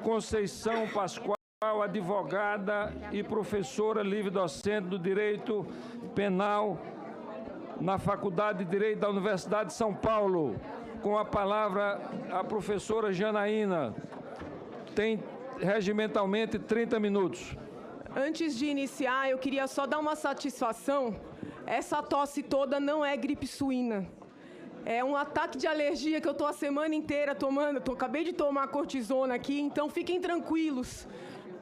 Conceição Pascoal, advogada e professora livre-docente do Direito Penal na Faculdade de Direito da Universidade de São Paulo. Com a palavra, a professora Janaína. Tem regimentalmente 30 minutos. Antes de iniciar, eu queria só dar uma satisfação. Essa tosse toda não é gripe suína. É um ataque de alergia que eu estou a semana inteira tomando. Acabei de tomar cortisona aqui, então fiquem tranquilos.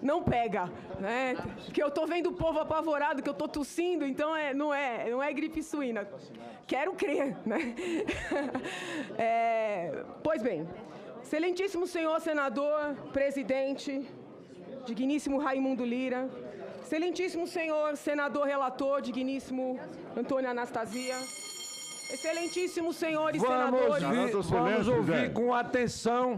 Não pega, né? Porque eu estou vendo o povo apavorado, que eu estou tossindo, então não é gripe suína. Quero crer, né? Pois bem, excelentíssimo senhor senador, presidente, digníssimo Raimundo Lira, excelentíssimo senhor senador relator, digníssimo Antônio Anastasia, excelentíssimos senhores senadores... Vamos ouvir com atenção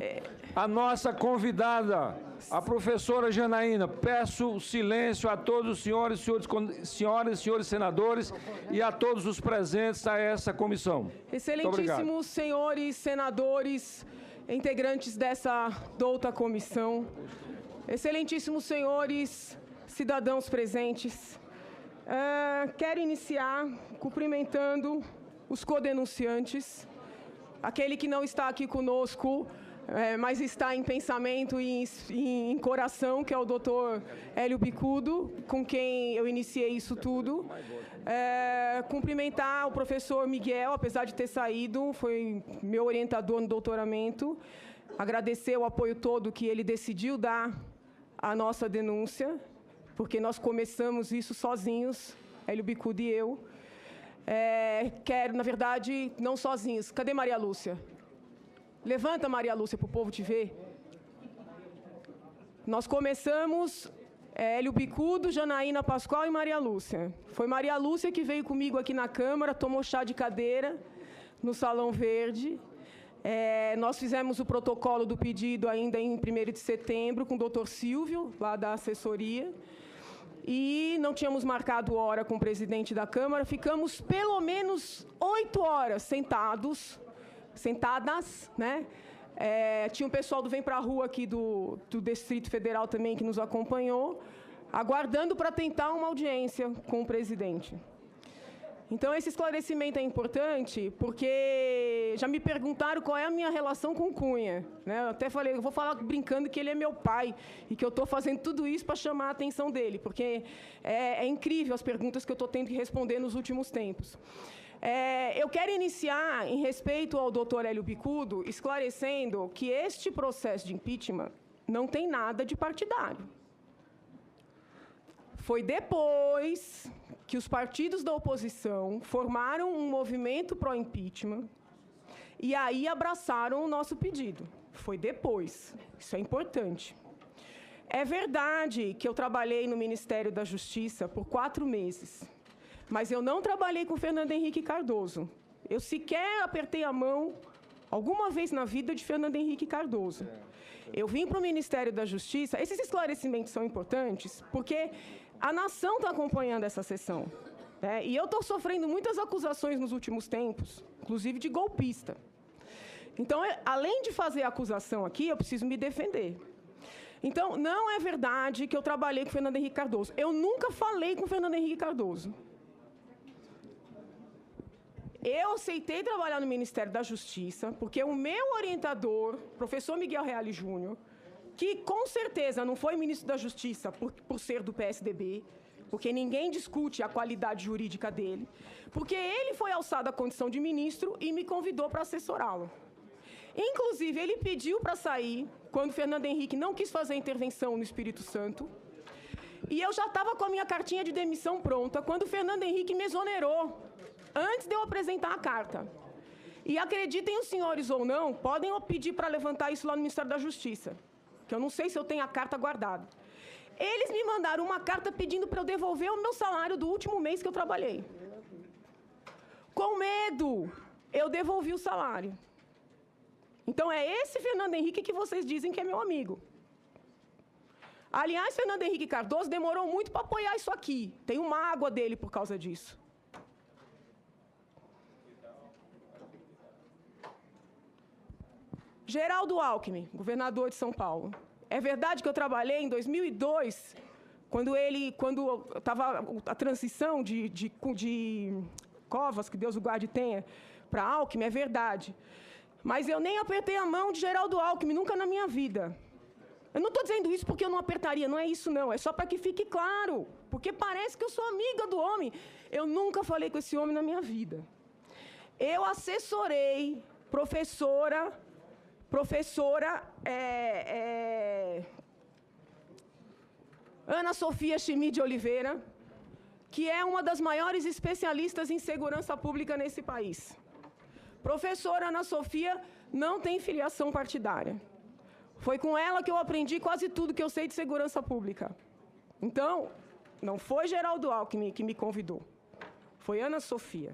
a nossa convidada, a professora Janaína. Peço silêncio a todos os senhoras e senhores senadores e a todos os presentes a essa comissão. Excelentíssimos senhores senadores, integrantes dessa douta comissão, excelentíssimos senhores cidadãos presentes, quero iniciar cumprimentando os codenunciantes, aquele que não está aqui conosco, mas está em pensamento e em coração, que é o doutor Hélio Bicudo, com quem eu iniciei isso tudo. Cumprimentar o professor Miguel, apesar de ter saído, foi meu orientador no doutoramento. Agradecer o apoio todo que ele decidiu dar à nossa denúncia, porque nós começamos isso sozinhos, Hélio Bicudo e eu. Quero, na verdade, não sozinhos. Cadê Maria Lúcia? Levanta, Maria Lúcia, para o povo te ver. Nós começamos, Hélio Bicudo, Janaína Pascoal e Maria Lúcia. Foi Maria Lúcia que veio comigo aqui na Câmara, tomou chá de cadeira no Salão Verde. Nós fizemos o protocolo do pedido ainda em 1º de setembro com o doutor Silvio, lá da assessoria. E não tínhamos marcado hora com o presidente da Câmara, ficamos pelo menos 8 horas sentadas, né? Tinha um pessoal do Vem Pra Rua aqui do Distrito Federal também que nos acompanhou, aguardando para tentar uma audiência com o presidente. Então, esse esclarecimento é importante, porque já me perguntaram qual é a minha relação com Cunha, né? Eu até falei, eu vou falar brincando que ele é meu pai e que eu estou fazendo tudo isso para chamar a atenção dele, porque é incrível as perguntas que eu estou tendo que responder nos últimos tempos. Eu quero iniciar, em respeito ao doutor Hélio Bicudo, esclarecendo que este processo de impeachment não tem nada de partidário. Foi depois que os partidos da oposição formaram um movimento pró-impeachment e aí abraçaram o nosso pedido. Foi depois. Isso é importante. É verdade que eu trabalhei no Ministério da Justiça por 4 meses, mas eu não trabalhei com Fernando Henrique Cardoso. Eu sequer apertei a mão alguma vez na vida de Fernando Henrique Cardoso. Eu vim para o Ministério da Justiça. Esses esclarecimentos são importantes porque a nação está acompanhando essa sessão, né? E eu estou sofrendo muitas acusações nos últimos tempos, inclusive de golpista. Então, além de fazer a acusação aqui, eu preciso me defender. Então, não é verdade que eu trabalhei com Fernando Henrique Cardoso. Eu nunca falei com Fernando Henrique Cardoso. Eu aceitei trabalhar no Ministério da Justiça, porque o meu orientador, professor Miguel Reale Júnior, que com certeza não foi ministro da Justiça por ser do PSDB, porque ninguém discute a qualidade jurídica dele, porque ele foi alçado à condição de ministro e me convidou para assessorá-lo. Inclusive, ele pediu para sair quando Fernando Henrique não quis fazer intervenção no Espírito Santo, e eu já estava com a minha cartinha de demissão pronta quando Fernando Henrique me exonerou, antes de eu apresentar a carta. E acreditem os senhores ou não, podem pedir para levantar isso lá no Ministério da Justiça, que eu não sei se eu tenho a carta guardada. Eles me mandaram uma carta pedindo para eu devolver o meu salário do último mês que eu trabalhei. Com medo, eu devolvi o salário. Então, é esse Fernando Henrique que vocês dizem que é meu amigo. Aliás, Fernando Henrique Cardoso demorou muito para apoiar isso aqui. Tenho mágoa dele por causa disso. Geraldo Alckmin, governador de São Paulo. É verdade que eu trabalhei em 2002, quando estava a transição de Covas, que Deus o guarde e tenha, para Alckmin, é verdade. Mas eu nem apertei a mão de Geraldo Alckmin, nunca na minha vida. Eu não estou dizendo isso porque eu não apertaria, não é isso não, é só para que fique claro, porque parece que eu sou amiga do homem. Eu nunca falei com esse homem na minha vida. Eu assessorei professora Ana Sofia Schmid de Oliveira, que é uma das maiores especialistas em segurança pública nesse país. Professora Ana Sofia não tem filiação partidária. Foi com ela que eu aprendi quase tudo que eu sei de segurança pública. Então, não foi Geraldo Alckmin que me convidou. Foi Ana Sofia.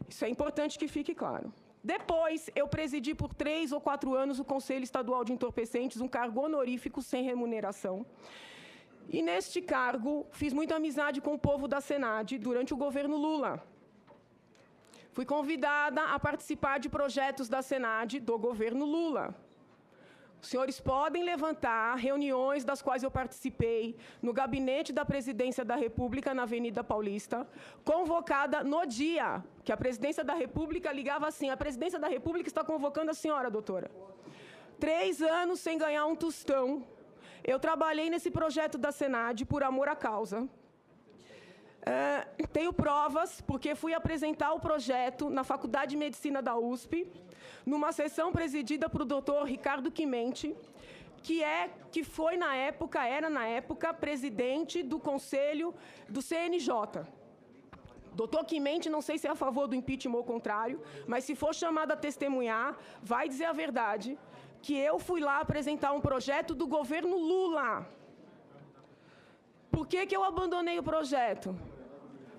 Isso é importante que fique claro. Depois, eu presidi por 3 ou 4 anos o Conselho Estadual de Entorpecentes, um cargo honorífico sem remuneração. E, neste cargo, fiz muita amizade com o povo da Senad durante o governo Lula. Fui convidada a participar de projetos da Senad do governo Lula. Os senhores podem levantar reuniões das quais eu participei no gabinete da Presidência da República, na Avenida Paulista, convocada no dia que a Presidência da República ligava assim: a Presidência da República está convocando a senhora, doutora. 3 anos sem ganhar um tostão. Eu trabalhei nesse projeto da Senad por amor à causa. Tenho provas, porque fui apresentar o projeto na Faculdade de Medicina da USP, numa sessão presidida por o doutor Ricardo Quimente, que foi era na época, presidente do Conselho do CNJ. Doutor Quimente, não sei se é a favor do impeachment ou ao contrário, mas se for chamado a testemunhar, vai dizer a verdade, que eu fui lá apresentar um projeto do governo Lula. Por que eu abandonei o projeto?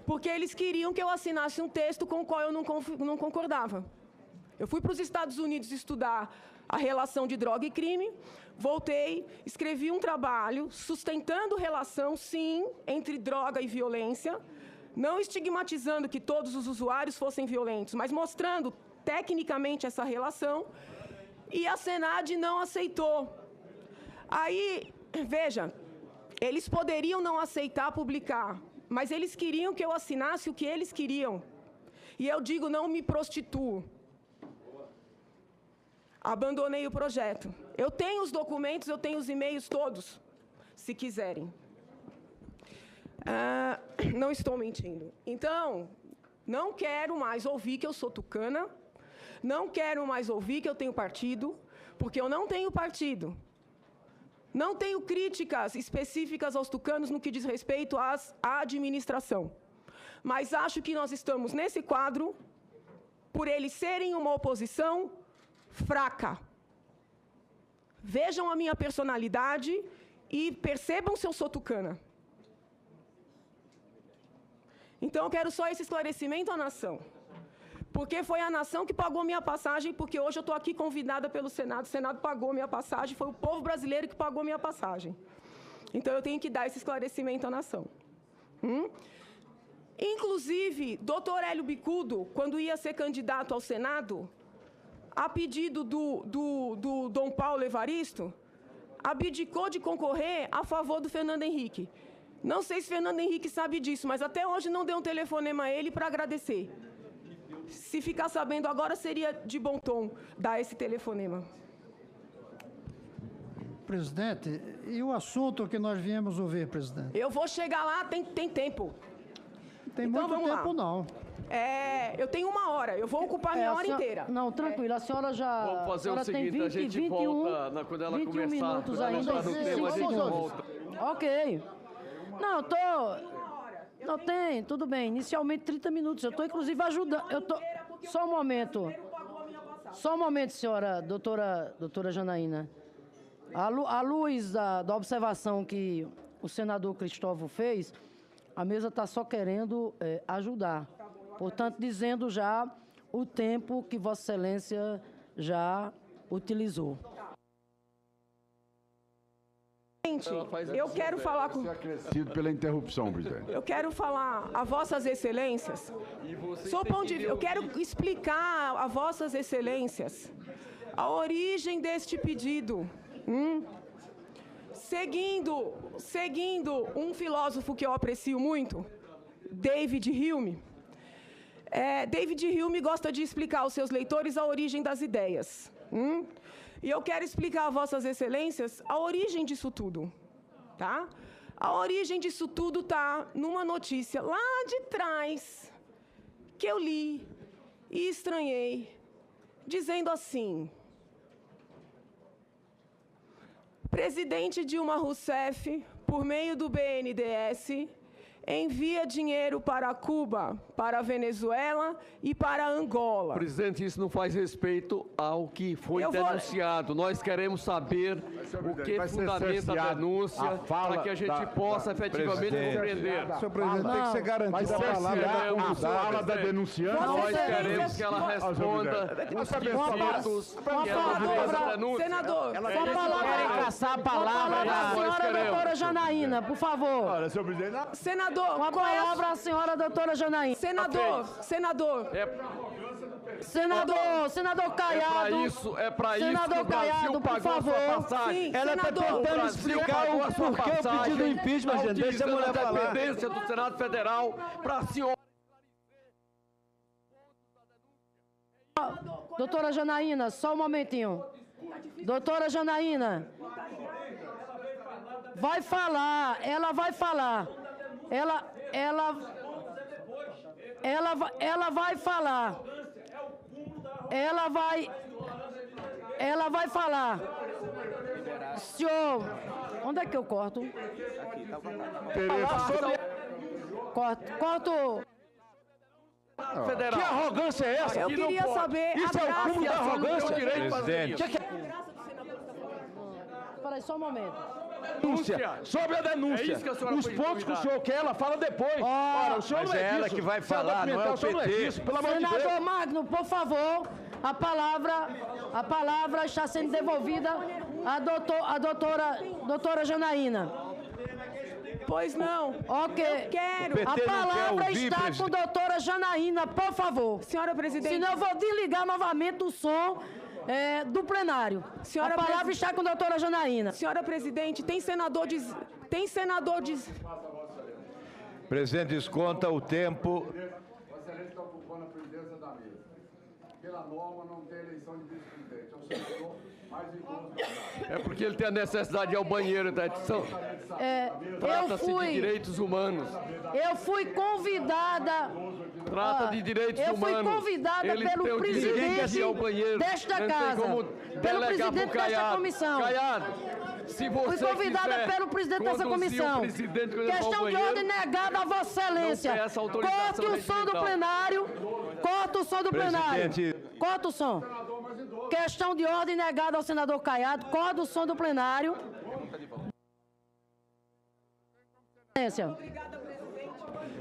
Porque eles queriam que eu assinasse um texto com o qual eu não concordava. Eu fui para os Estados Unidos estudar a relação de droga e crime, voltei, escrevi um trabalho sustentando relação, sim, entre droga e violência, não estigmatizando que todos os usuários fossem violentos, mas mostrando tecnicamente essa relação, e a Senad não aceitou. Aí, veja, eles poderiam não aceitar publicar, mas eles queriam que eu assinasse o que eles queriam. E eu digo, não me prostituo. Abandonei o projeto. Eu tenho os documentos, eu tenho os e-mails todos, se quiserem. Não estou mentindo. Então, não quero mais ouvir que eu sou tucana, não quero mais ouvir que eu tenho partido, porque eu não tenho partido. Não tenho críticas específicas aos tucanos no que diz respeito à administração. Mas acho que nós estamos nesse quadro por eles serem uma oposição fraca. Vejam a minha personalidade e percebam se eu sou tucana. Então, eu quero só esse esclarecimento à nação. Porque foi a nação que pagou minha passagem, porque hoje eu estou aqui convidada pelo Senado, o Senado pagou minha passagem, foi o povo brasileiro que pagou minha passagem. Então, eu tenho que dar esse esclarecimento à nação. Inclusive, doutor Hélio Bicudo, quando ia ser candidato ao Senado, a pedido do Dom Paulo Evaristo, abdicou de concorrer a favor do Fernando Henrique. Não sei se Fernando Henrique sabe disso, mas até hoje não deu um telefonema a ele para agradecer. Se ficar sabendo agora, seria de bom tom dar esse telefonema. Presidente, e o assunto que nós viemos ouvir, presidente? Eu vou chegar lá, tem tempo. Tem então, muito tempo, lá. Não. Eu tenho 1 hora, eu vou ocupar minha hora inteira. Não, tranquilo, a senhora já... Vamos fazer o seguinte, tem 20, a gente 21, volta quando ela 21 começar. minutos Quando ela ainda, entrar no tema, a gente volta. Ok. Não, eu tô... Não, tem, tudo bem. Inicialmente 30 minutos. Eu estou, inclusive, ajudando. Só um momento. Só um momento, senhora, doutora Janaína. À luz da observação que o senador Cristóvão fez, a mesa está só querendo ajudar. Portanto, dizendo já o tempo que Vossa Excelência já utilizou. Eu quero falar com... Acrescido pela interrupção, presidente. Eu quero falar a Vossas Excelências. Eu quero explicar a Vossas Excelências a origem deste pedido. Seguindo um filósofo que eu aprecio muito, David Hume. David Hume gosta de explicar aos seus leitores a origem das ideias. E eu quero explicar a Vossas Excelências a origem disso tudo. Tá? A origem disso tudo está numa notícia lá de trás, que eu li e estranhei, dizendo assim: presidente Dilma Rousseff, por meio do BNDES, envia dinheiro para Cuba, para a Venezuela e para Angola. Presidente, isso não faz respeito ao que foi denunciado. Nós queremos saber o que fundamenta a denúncia para que a gente possa efetivamente compreender. Senhor presidente, tem que ser garantida a palavra da fala da denunciante. Nós queremos que ela responda os quesitos que ela fez a denúncia. Senador, Passar a palavra da senhora doutora Janaína, por favor. Olha, senhor presidente, Senador, Com a palavra a senhora doutora Janaína. Senador Caiado. É para isso que Senador o Brasil Caiado, por pagou a sua favor. passagem. Sim, Ela está senador. tentando explicar o porquê o pedido do impeachment, gente. Deixa a mulher a falar. dependência do Senado Federal para a senhora. Doutora Janaína, só um momentinho. Doutora Janaína. Vai falar, ela vai falar. Ela vai falar. Ela vai falar. Senhor, onde é que eu corto? Corto. Federal. Que arrogância é essa? Eu queria saber Isso é o cúmulo da arrogância. Presidente. Espera aí, só um momento. Denúncia, sobre a denúncia. É isso que a senhora Os foi pontos que o convidada. senhor quer, ela fala depois. Ora, o senhor mas não é é ela disso. que vai Senhor falar, não é o senhor não é PT. disso, pelo amor de Deus. Senador Magno, por favor, a palavra está sendo devolvida à doutora Janaína. Pois não. Ok. Eu quero. A PT não quer palavra ouvir, está com a doutora Janaína, por favor. Senhora presidente. Senão eu vou desligar novamente o som do plenário. Senhora a palavra está com a doutora Janaína. Senhora presidente, tem senador Presidente, desconta o tempo. Vossa Excelência está ocupando a presidência da mesa. Pela norma, não tem eleição de vice-presidente. É o senador mais idoso da casa. É porque ele tem a necessidade de ir ao banheiro, tá? Trata-se de direitos humanos. Eu fui convidada. Trata de direitos eu fui humanos. convidada Ele pelo tem o direito de presidente ir ao banheiro. desta Não tem casa. como Pelo delegar presidente pro desta Caiado. comissão. Caiado, se você Fui convidada quiser pelo presidente dessa conduzir o comissão. presidente quando ele for ao Questão de banheiro, ordem negada a Vossa Excelência. não tem essa autorização Corte o som do regimental. plenário. Corta o som do plenário. Presidente. Corta o som. Questão de ordem negada ao senador Caiado. Corta o som do plenário.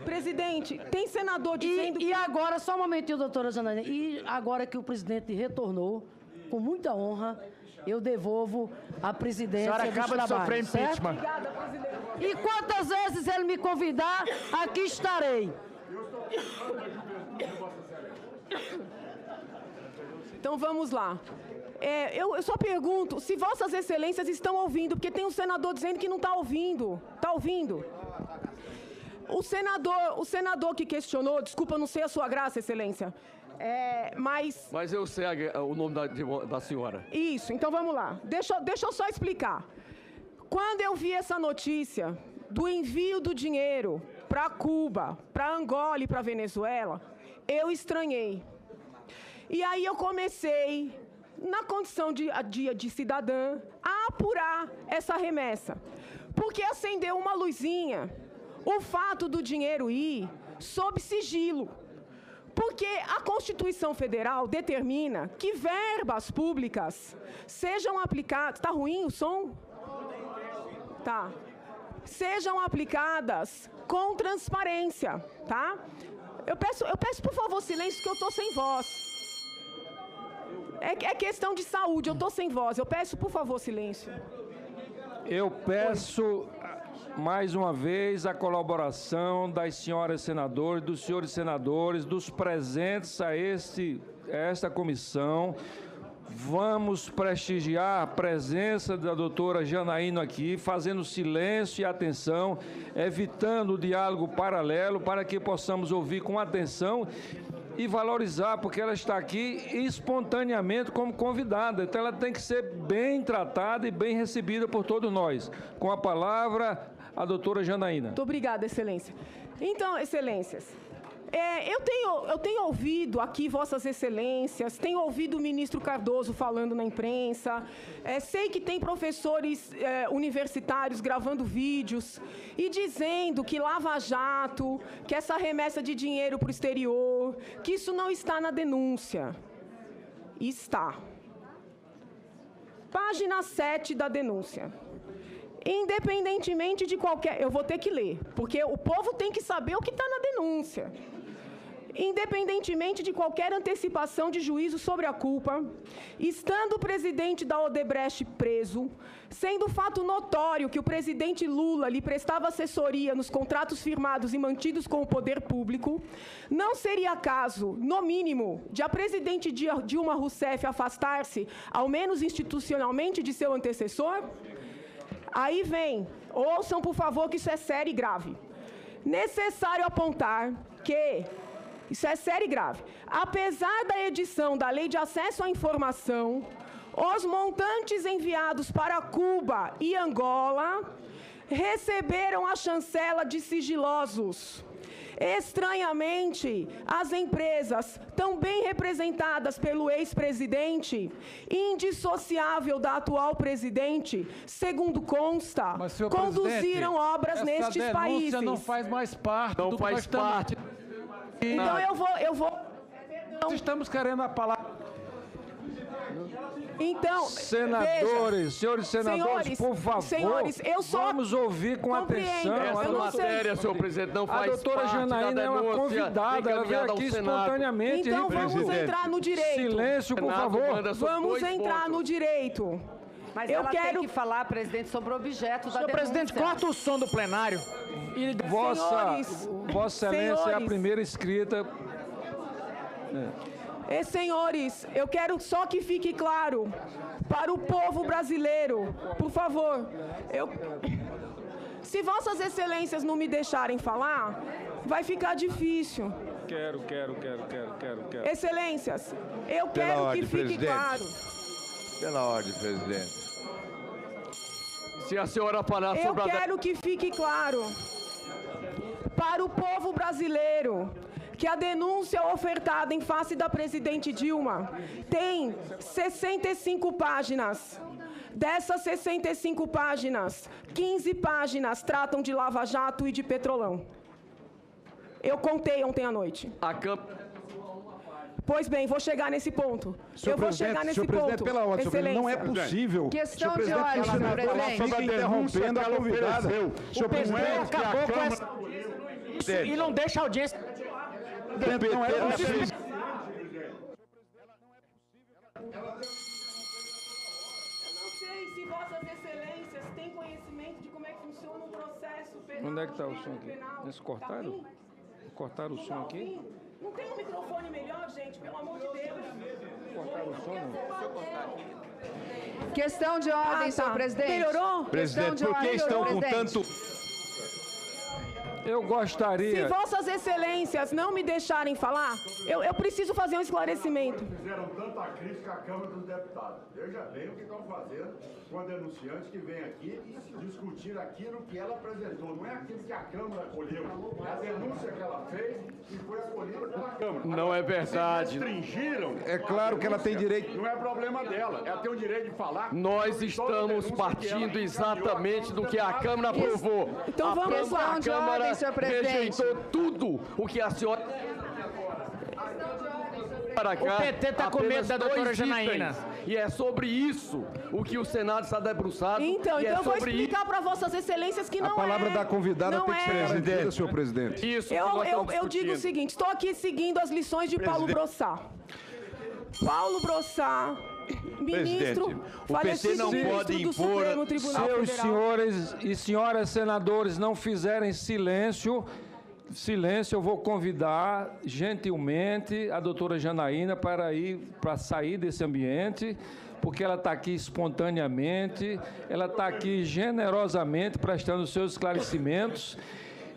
Presidente, tem senador dizendo E agora, só um momentinho, doutora Janaína. E agora que o presidente retornou, com muita honra, eu devolvo a presidência A senhora dos acaba de trabalhos, sofrer certo? impeachment. E quantas vezes ele me convidar, aqui estarei. Então vamos lá. Eu só pergunto se Vossas Excelências estão ouvindo, porque tem um senador dizendo que não está ouvindo. Está ouvindo? O senador que questionou, desculpa, não sei a sua graça, Excelência, Mas eu sei o nome da senhora. Isso, então vamos lá. Deixa eu só explicar. Quando eu vi essa notícia do envio do dinheiro para Cuba, para Angola e para Venezuela, eu estranhei. E aí eu comecei, na condição de cidadã, a apurar essa remessa. Porque acendeu uma luzinha o fato do dinheiro ir sob sigilo. Porque a Constituição Federal determina que verbas públicas sejam aplicadas... Tá ruim o som? Tá. Sejam aplicadas com transparência, tá? Eu peço, por favor, silêncio, que eu estou sem voz. É questão de saúde, eu estou sem voz. Eu peço, por favor, silêncio. Eu peço mais uma vez a colaboração das senhoras senadoras, dos senhores senadores, dos presentes a esta comissão. Vamos prestigiar a presença da doutora Janaína aqui, fazendo silêncio e atenção, evitando o diálogo paralelo para que possamos ouvir com atenção e valorizar, porque ela está aqui espontaneamente como convidada. Então, ela tem que ser bem tratada e bem recebida por todos nós. Com a palavra, a doutora Janaína. Muito obrigada, Excelência. Então, Excelências, eu tenho ouvido aqui Vossas Excelências, tenho ouvido o ministro Cardoso falando na imprensa, sei que tem professores universitários gravando vídeos e dizendo que Lava Jato, que essa remessa de dinheiro para o exterior, que isso não está na denúncia. Está. Página 7 da denúncia. Independentemente de qualquer... Eu vou ter que ler, porque o povo tem que saber o que está na denúncia. Independentemente de qualquer antecipação de juízo sobre a culpa, estando o presidente da Odebrecht preso, sendo fato notório que o presidente Lula lhe prestava assessoria nos contratos firmados e mantidos com o poder público, não seria caso, no mínimo, de a presidente Dilma Rousseff afastar-se, ao menos institucionalmente, de seu antecessor? Aí vem, ouçam, por favor, que isso é sério e grave. Necessário apontar que... Isso é sério e grave. Apesar da edição da Lei de Acesso à Informação, os montantes enviados para Cuba e Angola receberam a chancela de sigilosos. Estranhamente, as empresas, tão bem representadas pelo ex-presidente, indissociável da atual presidente, segundo consta, conduziram obras nestes países. Essa denúncia não faz mais parte. Não faz parte. Então eu vou... Nós estamos querendo a palavra. Então, senadores, senhores senadores, por favor, vamos ouvir com atenção. Essa matéria, senhor presidente, não faz parte. A doutora Janaína é uma convidada, ela veio aqui espontaneamente. Então vamos entrar no direito. Silêncio, por favor. Vamos entrar no direito. Mas ela tem que falar, presidente, sobre o objeto da denúncia. Senhor presidente, corta o som do plenário. Vossa Excelência é a primeira inscrita. Senhores, eu quero só que fique claro para o povo brasileiro, por favor. Se Vossas Excelências não me deixarem falar, vai ficar difícil. Quero. Excelências, eu quero que fique claro. Pela ordem, presidente. Se a senhora falar sobre Eu quero que fique claro para o povo brasileiro que a denúncia ofertada em face da presidente Dilma tem 65 páginas. Dessas 65 páginas, 15 páginas tratam de Lava Jato e de Petrolão. Eu contei ontem à noite. Pois bem, vou chegar nesse ponto. Senhor presidente, pela ordem, senhor, não é possível. Questão de ordem, senhor presidente. Fica interrompendo a convidada. O presidente acabou com essa... E não deixa a audiência... Não é possível. Eu não sei se Vossas Excelências têm conhecimento de como é que funciona o processo penal. Onde é que está o som aqui? Eles cortaram? Cortaram o som aqui? Não tem um microfone melhor, gente? Pelo amor de Deus. Cortaram o som, não? Questão de ordem, senhor presidente. Melhorou? Presidente, por que estão com tanto... Eu gostaria... Se Vossas Excelências não me deixarem falar, eu preciso fazer um esclarecimento. Fizeram tanta crítica à Câmara dos Deputados. Veja bem o que estão fazendo com a denunciante que vem aqui discutir aquilo que ela apresentou. Não é aquilo que a Câmara acolheu. É a denúncia que ela fez e foi acolhida pela Câmara. Não é verdade. Restringiram. É claro que ela tem direito... Não é problema dela. Ela tem o direito de falar. Nós estamos partindo exatamente do que a Câmara aprovou. Então vamos lá. Questão de ordem, senhor presidente. Rejeitou tudo o que a senhora... Para cá, o PT está com medo da doutora Janaína. E é sobre isso o que o Senado está debruçado. Então eu vou explicar para Vossas Excelências que não é... A palavra da convidada tem que ser garantida, senhor presidente. Isso eu digo o seguinte, estou aqui seguindo as lições de Paulo Brossard. Paulo Brossard ministro o PT não pode impor... Se os senhores e senhoras senadores não fizerem silêncio, eu vou convidar gentilmente a doutora Janaína para sair desse ambiente, porque ela está aqui espontaneamente, ela está aqui generosamente prestando seus esclarecimentos,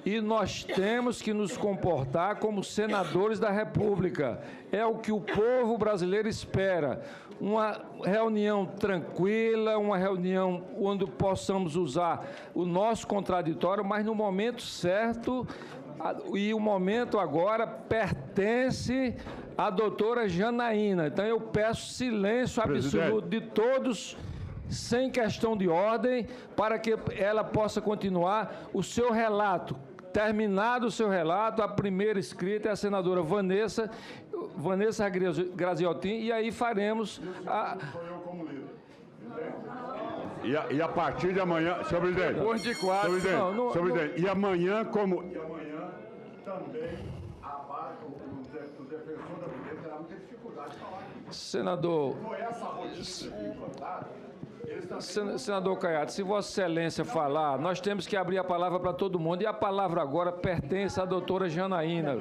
e nós temos que nos comportar como senadores da República. É o que o povo brasileiro espera. Uma reunião tranquila, uma reunião onde possamos usar o nosso contraditório, mas no momento certo, e o momento agora pertence à doutora Janaína. Então eu peço silêncio absoluto de todos, sem questão de ordem, para que ela possa continuar o seu relato. Terminado o seu relato, a primeira escrita é a senadora Vanessa Graziotin, e aí faremos a... E a partir de amanhã, senhor presidente, depois de quatro, senhor presidente, e amanhã também a base do defensor da mulher terá muita dificuldade de falar aqui. Senador... Senador Caiado, se Vossa Excelência falar, nós temos que abrir a palavra para todo mundo, e a palavra agora pertence à doutora Janaína.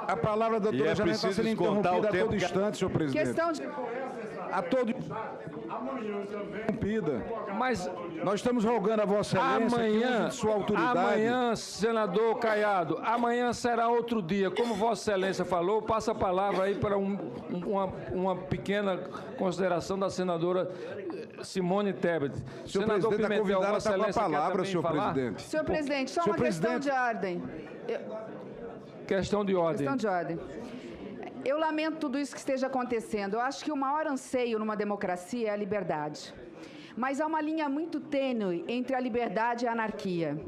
A palavra da doutora Janaína está sendo interrompida a todo instante, senhor presidente. Questão de... A todo interrompida. Mas nós estamos rogando a Vossa Excelência de sua autoridade. Amanhã, senador Caiado, amanhã será outro dia. Como Vossa Excelência falou, passa a palavra aí para uma pequena consideração da senadora Simone Tebet. Senhor presidente, a convidada está com a palavra, senhor presidente. Senhor presidente, só uma questão de ordem. Questão de ordem. Questão de ordem. Eu lamento tudo isso que esteja acontecendo. Eu acho que o maior anseio numa democracia é a liberdade. Mas há uma linha muito tênue entre a liberdade e a anarquia.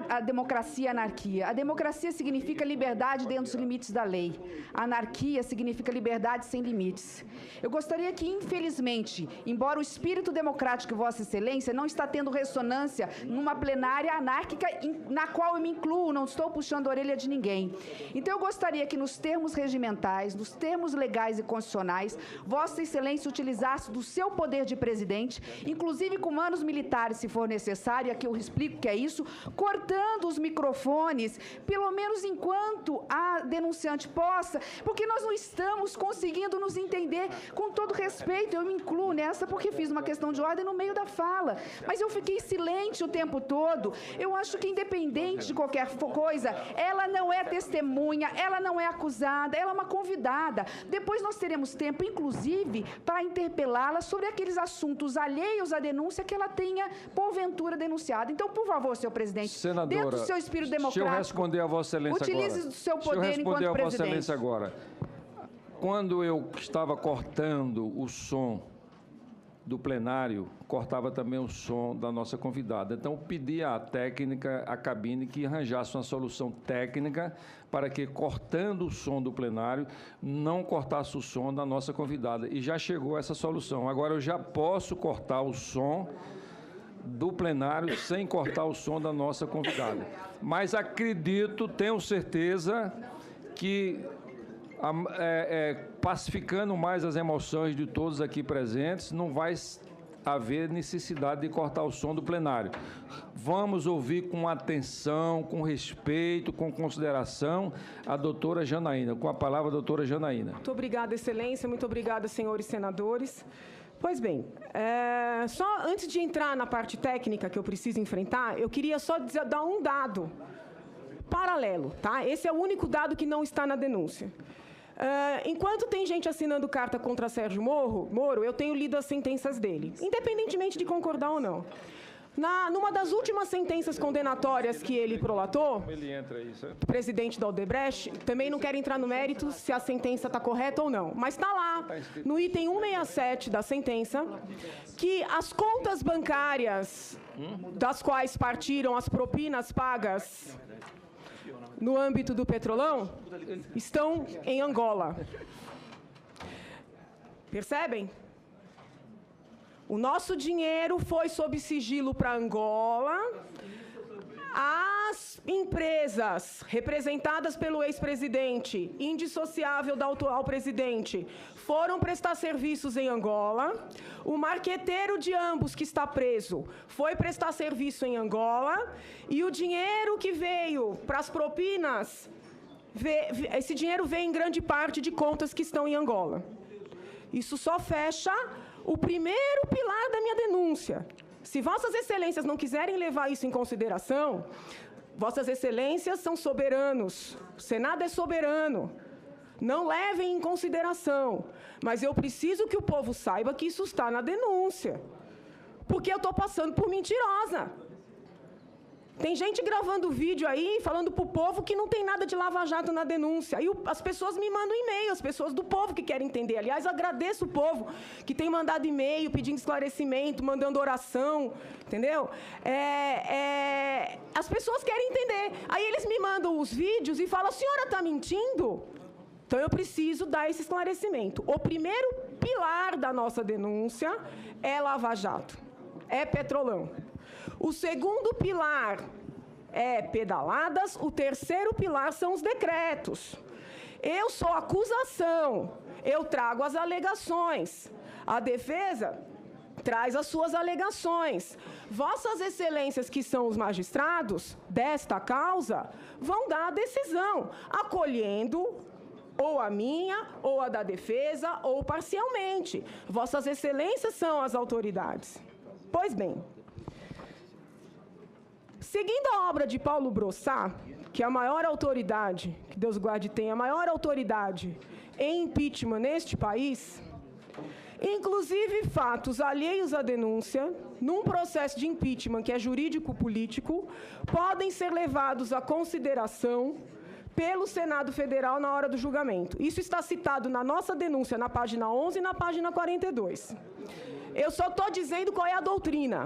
A democracia e a anarquia. A democracia significa liberdade dentro dos limites da lei. A anarquia significa liberdade sem limites. Eu gostaria que, infelizmente, embora o espírito democrático de Vossa Excelência não está tendo ressonância numa plenária anárquica na qual eu me incluo, não estou puxando a orelha de ninguém. Então, eu gostaria que, nos termos regimentais, nos termos legais e constitucionais, Vossa Excelência utilizasse do seu poder de presidente, inclusive com manos militares, se for necessário, aqui eu explico o que é isso, cortando os microfones, pelo menos enquanto a denunciante possa, porque nós não estamos conseguindo nos entender. Com todo respeito, eu me incluo nessa porque fiz uma questão de ordem no meio da fala, mas eu fiquei silente o tempo todo. Eu acho que, independente de qualquer coisa, ela não é testemunha, ela não é acusada, ela é uma convidada. Depois nós teremos tempo, inclusive, para interpelá-la sobre aqueles assuntos alheios à denúncia que ela tenha, porventura, denunciado. Então, por favor, senhor presidente, senadora, dentro do seu espírito democrático, deixa eu responder a Vossa Excelência utilize agora. do seu poder enquanto a Vossa presidente. Excelência agora. Quando eu estava cortando o som do plenário, cortava também o som da nossa convidada. Então, eu pedi à técnica, à cabine, que arranjasse uma solução técnica para que, cortando o som do plenário, não cortasse o som da nossa convidada. E já chegou essa solução. Agora, eu já posso cortar o som do plenário sem cortar o som da nossa convidada. Mas acredito, tenho certeza que, pacificando mais as emoções de todos aqui presentes, não vai haver necessidade de cortar o som do plenário. Vamos ouvir com atenção, com respeito, com consideração a doutora Janaína. Com a palavra, a doutora Janaína. Muito obrigada, Excelência. Muito obrigada, senhores senadores. Pois bem, só antes de entrar na parte técnica que eu preciso enfrentar, eu queria só dar um dado paralelo, tá? Esse é o único dado que não está na denúncia. Enquanto tem gente assinando carta contra Sérgio Moro, eu tenho lido as sentenças dele, independentemente de concordar ou não. Numa das últimas sentenças condenatórias que ele prolatou, presidente da Odebrecht, também não quero entrar no mérito se a sentença está correta ou não, mas está lá, no item 167 da sentença, que as contas bancárias das quais partiram as propinas pagas no âmbito do Petrolão estão em Angola. Percebem? O nosso dinheiro foi sob sigilo para Angola, As empresas representadas pelo ex-presidente, indissociável da atual presidente, foram prestar serviços em Angola. O marqueteiro de ambos, que está preso, foi prestar serviço em Angola. E o dinheiro que veio para as propinas, esse dinheiro vem em grande parte de contas que estão em Angola. Isso só fecha o primeiro pilar da minha denúncia. Se Vossas Excelências não quiserem levar isso em consideração, Vossas Excelências são soberanos, o Senado é soberano, não levem em consideração, mas eu preciso que o povo saiba que isso está na denúncia, porque eu estou passando por mentirosa. Tem gente gravando vídeo aí, falando para o povo que não tem nada de lava-jato na denúncia. Aí as pessoas me mandam e-mail, as pessoas do povo que querem entender. Aliás, eu agradeço o povo que tem mandado e-mail, pedindo esclarecimento, mandando oração, entendeu? As pessoas querem entender. Aí eles me mandam os vídeos e falam, a senhora está mentindo? Então eu preciso dar esse esclarecimento. O primeiro pilar da nossa denúncia é lava-jato, é Petrolão. O segundo pilar é pedaladas, o terceiro pilar são os decretos. Eu sou acusação, eu trago as alegações. A defesa traz as suas alegações. Vossas Excelências, que são os magistrados desta causa, vão dar a decisão, acolhendo ou a minha, ou a da defesa, ou parcialmente. Vossas Excelências são as autoridades. Pois bem, seguindo a obra de Paulo Brossat, que é a maior autoridade, que Deus guarde tem, a maior autoridade em impeachment neste país, inclusive fatos alheios à denúncia, num processo de impeachment que é jurídico-político, podem ser levados à consideração pelo Senado Federal na hora do julgamento. Isso está citado na nossa denúncia, na página 11 e na página 42. Eu só estou dizendo qual é a doutrina.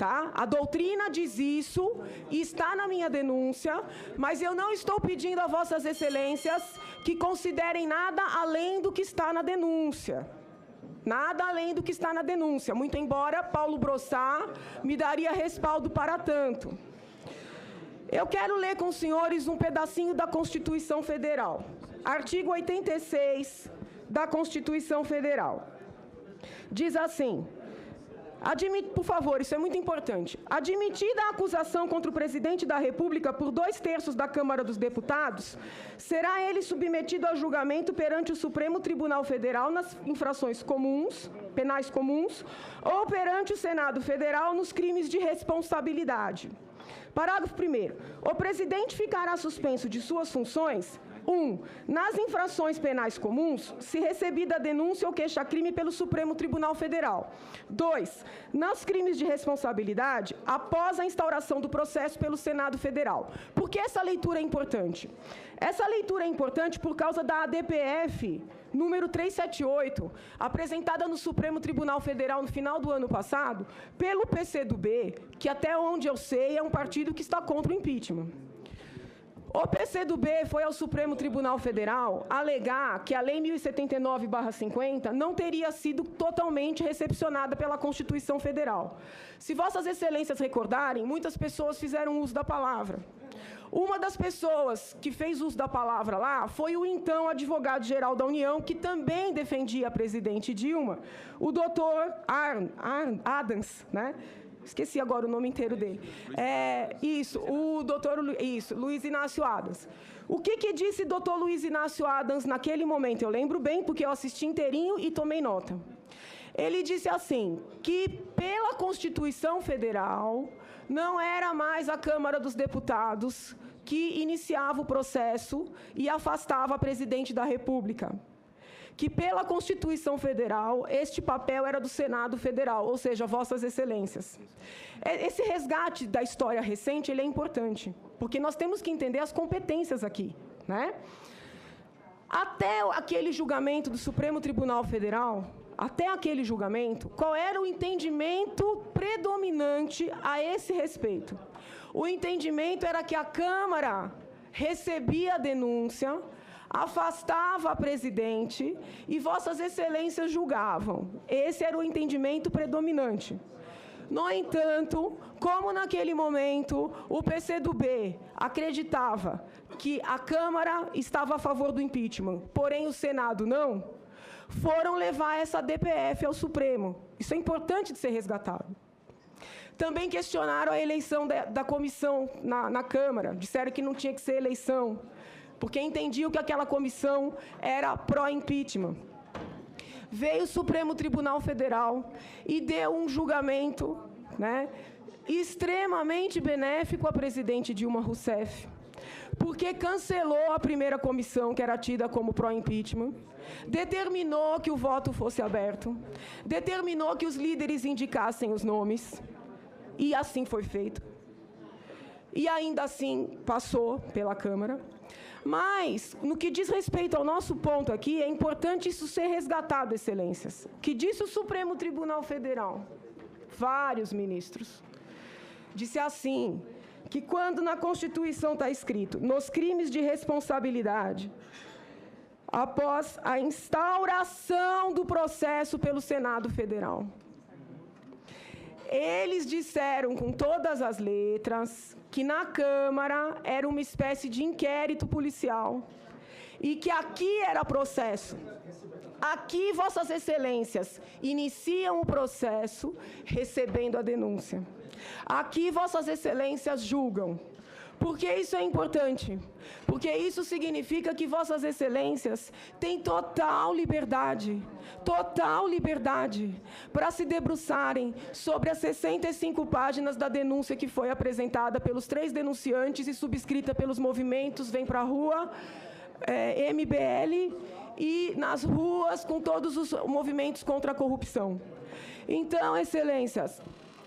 Tá? A doutrina diz isso, está na minha denúncia, mas eu não estou pedindo a Vossas Excelências que considerem nada além do que está na denúncia. Nada além do que está na denúncia, muito embora Paulo Brossat me daria respaldo para tanto. Eu quero ler com os senhores um pedacinho da Constituição Federal. Artigo 86 da Constituição Federal. Diz assim... por favor, isso é muito importante. Admitida a acusação contra o presidente da República por 2/3 da Câmara dos Deputados, será ele submetido a julgamento perante o Supremo Tribunal Federal nas infrações comuns, penais comuns, ou perante o Senado Federal nos crimes de responsabilidade. Parágrafo 1º. O presidente ficará suspenso de suas funções... 1. Nas infrações penais comuns, se recebida a denúncia ou queixa-crime pelo Supremo Tribunal Federal. 2. Nos crimes de responsabilidade, após a instauração do processo pelo Senado Federal. Por que essa leitura é importante? Essa leitura é importante por causa da ADPF número 378, apresentada no Supremo Tribunal Federal no final do ano passado, pelo PCdoB, que até onde eu sei é um partido que está contra o impeachment. O PCdoB foi ao Supremo Tribunal Federal alegar que a Lei 1079/50 não teria sido totalmente recepcionada pela Constituição Federal. Se Vossas Excelências recordarem, muitas pessoas fizeram uso da palavra. Uma das pessoas que fez uso da palavra lá foi o então advogado-geral da União, que também defendia a presidente Dilma, o doutor Adams, né? Esqueci agora o nome inteiro dele. Luiz Inácio Adams. O que disse doutor Luiz Inácio Adams naquele momento? Eu lembro bem, porque eu assisti inteirinho e tomei nota. Ele disse assim, que pela Constituição Federal, não era mais a Câmara dos Deputados que iniciava o processo e afastava a presidente da República. Que pela Constituição Federal, este papel era do Senado Federal, ou seja, Vossas Excelências. Esse resgate da história recente, ele é importante, porque nós temos que entender as competências aqui, né? Até aquele julgamento do Supremo Tribunal Federal, até aquele julgamento, qual era o entendimento predominante a esse respeito? O entendimento era que a Câmara recebia a denúncia, afastava a presidente e Vossas Excelências julgavam. Esse era o entendimento predominante. No entanto, como naquele momento o PCdoB acreditava que a Câmara estava a favor do impeachment, porém o Senado não, foram levar essa DPF ao Supremo. Isso é importante de ser resgatado. Também questionaram a eleição da comissão na Câmara, disseram que não tinha que ser eleição, porque entendiam que aquela comissão era pró-impeachment. Veio o Supremo Tribunal Federal e deu um julgamento, né, extremamente benéfico à presidente Dilma Rousseff, porque cancelou a primeira comissão, que era tida como pró-impeachment, determinou que o voto fosse aberto, determinou que os líderes indicassem os nomes, e assim foi feito. E ainda assim passou pela Câmara. Mas, no que diz respeito ao nosso ponto aqui, é importante isso ser resgatado, excelências. O que disse o Supremo Tribunal Federal? Vários ministros. Disse assim, que quando na Constituição está escrito, nos crimes de responsabilidade, após a instauração do processo pelo Senado Federal, eles disseram com todas as letras que na Câmara era uma espécie de inquérito policial e que aqui era processo. Aqui, Vossas Excelências iniciam o processo recebendo a denúncia. Aqui, Vossas Excelências julgam. Por que isso é importante? Porque isso significa que Vossas Excelências têm total liberdade para se debruçarem sobre as 65 páginas da denúncia que foi apresentada pelos 3 denunciantes e subscrita pelos movimentos Vem Pra Rua, MBL, e nas ruas com todos os movimentos contra a corrupção. Então, Excelências,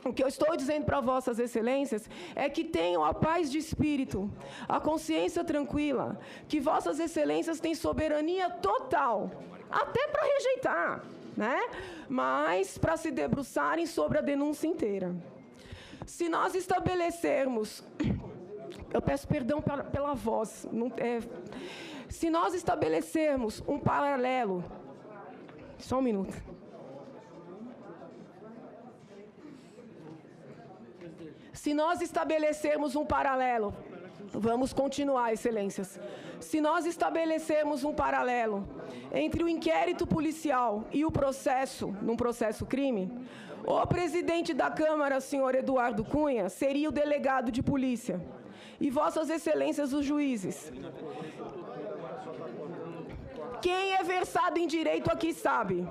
o que eu estou dizendo para Vossas Excelências é que tenham a paz de espírito, a consciência tranquila, que Vossas Excelências têm soberania total, até para rejeitar, né? Mas para se debruçarem sobre a denúncia inteira. Se nós estabelecermos, eu peço perdão pela voz, se nós estabelecermos um paralelo, só um minuto. Se nós estabelecermos um paralelo, vamos continuar, Excelências. Se nós estabelecermos um paralelo entre o inquérito policial e o processo, num processo crime, o presidente da Câmara, senhor Eduardo Cunha, seria o delegado de polícia. E Vossas Excelências, os juízes. Quem é versado em direito aqui sabe.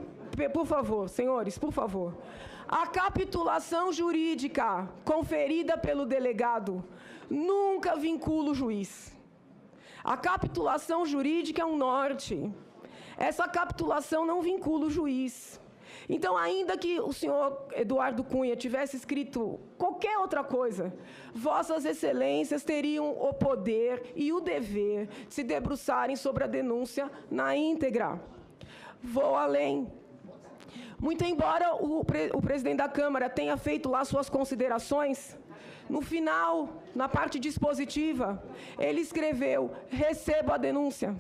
Por favor, senhores, por favor. A capitulação jurídica conferida pelo delegado nunca vincula o juiz. A capitulação jurídica é um norte. Essa capitulação não vincula o juiz. Então, ainda que o senhor Eduardo Cunha tivesse escrito qualquer outra coisa, Vossas Excelências teriam o poder e o dever de se debruçarem sobre a denúncia na íntegra. Vou além. Muito embora o presidente da Câmara tenha feito lá suas considerações, no final, na parte dispositiva, ele escreveu: recebo a denúncia.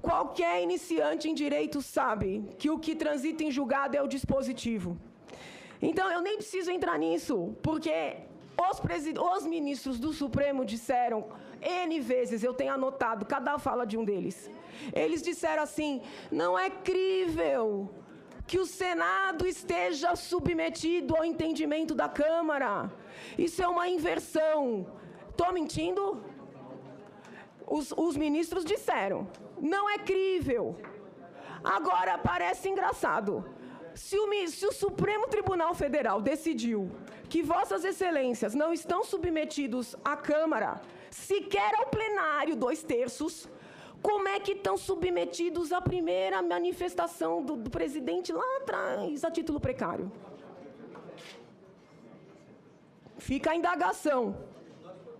Qualquer iniciante em direito sabe que o que transita em julgado é o dispositivo. Então, eu nem preciso entrar nisso, porque os ministros do Supremo disseram N vezes, eu tenho anotado cada fala de um deles. Eles disseram assim: não é crível que o Senado esteja submetido ao entendimento da Câmara. Isso é uma inversão. Estou mentindo? Os ministros disseram: não é crível. Agora, parece engraçado. Se o Supremo Tribunal Federal decidiu que Vossas Excelências não estão submetidos à Câmara, sequer ao plenário 2/3, como é que estão submetidos à primeira manifestação do presidente lá atrás, a título precário? Fica a indagação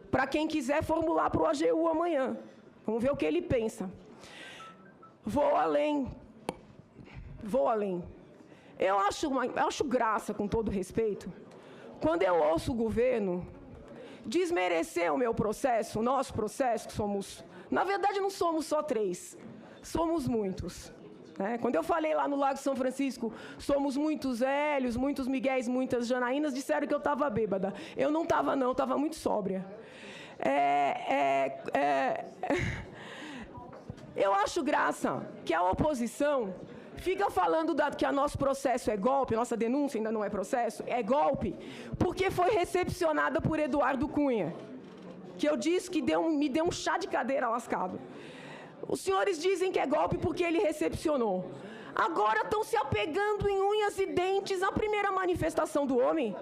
para quem quiser formular para o AGU amanhã. Vamos ver o que ele pensa. Vou além. Eu acho graça, com todo respeito, quando eu ouço o governo desmerecer o meu processo, o nosso processo, que somos... Na verdade, não somos só 3, somos muitos. Quando eu falei lá no Lago São Francisco, somos muitos Hélios, muitos Miguéis, muitas Janaínas, disseram que eu estava bêbada. Eu não estava, não, eu estava muito sóbria. Eu acho graça que a oposição fica falando que o nosso processo é golpe, nossa denúncia ainda não é processo, é golpe, porque foi recepcionada por Eduardo Cunha, que eu disse que me deu um chá de cadeira lascado. Os senhores dizem que é golpe porque ele recepcionou. Agora estão se apegando em unhas e dentes à primeira manifestação do homem.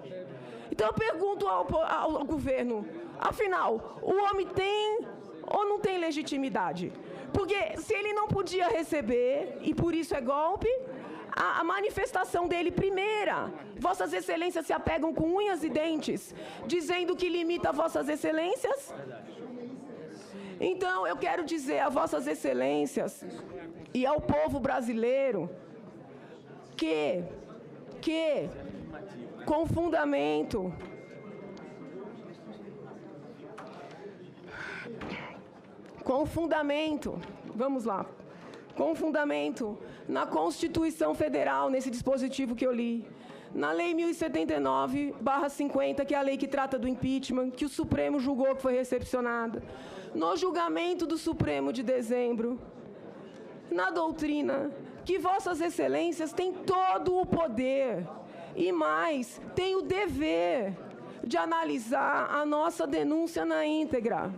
Então eu pergunto ao governo, afinal, o homem tem ou não tem legitimidade? Porque se ele não podia receber, e por isso é golpe, a manifestação dele primeira, Vossas Excelências se apegam com unhas e dentes, dizendo que limita Vossas Excelências. Então, eu quero dizer a Vossas Excelências e ao povo brasileiro que com fundamento, vamos lá, com fundamento na Constituição Federal, nesse dispositivo que eu li, na Lei 1079/50, que é a lei que trata do impeachment, que o Supremo julgou que foi recepcionada, no julgamento do Supremo de dezembro, na doutrina, que Vossas Excelências têm todo o poder e mais, têm o dever de analisar a nossa denúncia na íntegra.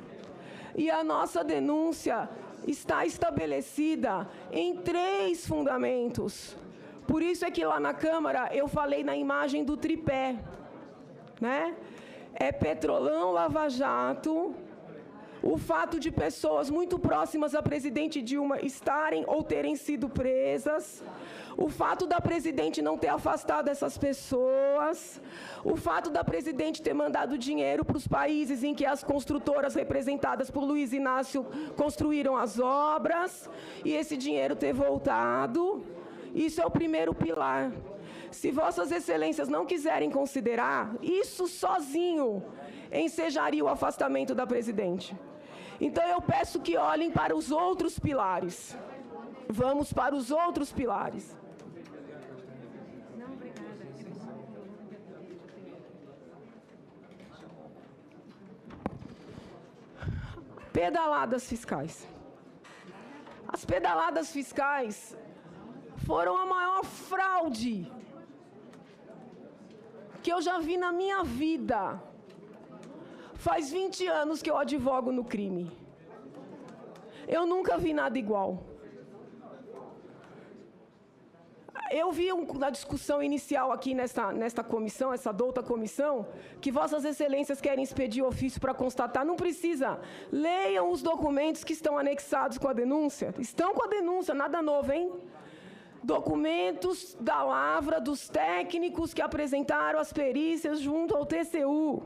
E a nossa denúncia está estabelecida em 3 fundamentos. Por isso é que lá na Câmara eu falei na imagem do tripé, né? É Petrolão, Lava Jato, o fato de pessoas muito próximas à presidente Dilma estarem ou terem sido presas, o fato da presidente não ter afastado essas pessoas, o fato da presidente ter mandado dinheiro para os países em que as construtoras representadas por Luiz Inácio construíram as obras, e esse dinheiro ter voltado. Isso é o primeiro pilar. Se Vossas Excelências não quiserem considerar, isso sozinho ensejaria o afastamento da presidente. Então eu peço que olhem para os outros pilares. Vamos para os outros pilares. Pedaladas fiscais. As pedaladas fiscais foram a maior fraude que eu já vi na minha vida. Faz 20 anos que eu advogo no crime. Eu nunca vi nada igual. Eu vi na discussão inicial aqui nesta comissão, essa douta comissão, que Vossas Excelências querem expedir ofício para constatar. Não precisa. Leiam os documentos que estão anexados com a denúncia. Estão com a denúncia, nada novo, hein? Documentos da lavra dos técnicos que apresentaram as perícias junto ao TCU.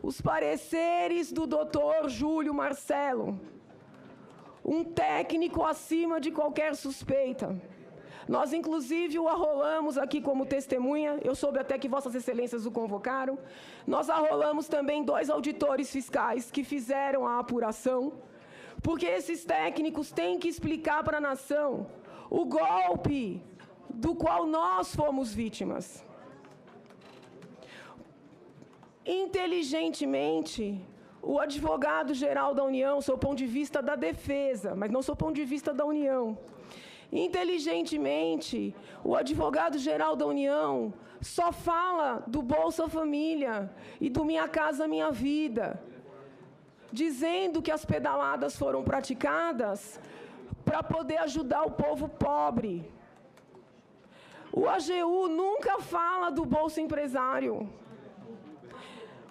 Os pareceres do doutor Júlio Marcelo. Um técnico acima de qualquer suspeita. Nós, inclusive, o arrolamos aqui como testemunha. Eu soube até que Vossas Excelências o convocaram. Nós arrolamos também 2 auditores fiscais que fizeram a apuração, porque esses técnicos têm que explicar para a nação o golpe do qual nós fomos vítimas. Inteligentemente, o advogado-geral da União, sob o ponto de vista da defesa, mas não sob o ponto de vista da União, inteligentemente, o advogado-geral da União só fala do Bolsa Família e do Minha Casa Minha Vida, dizendo que as pedaladas foram praticadas para poder ajudar o povo pobre. O AGU nunca fala do Bolsa Empresário.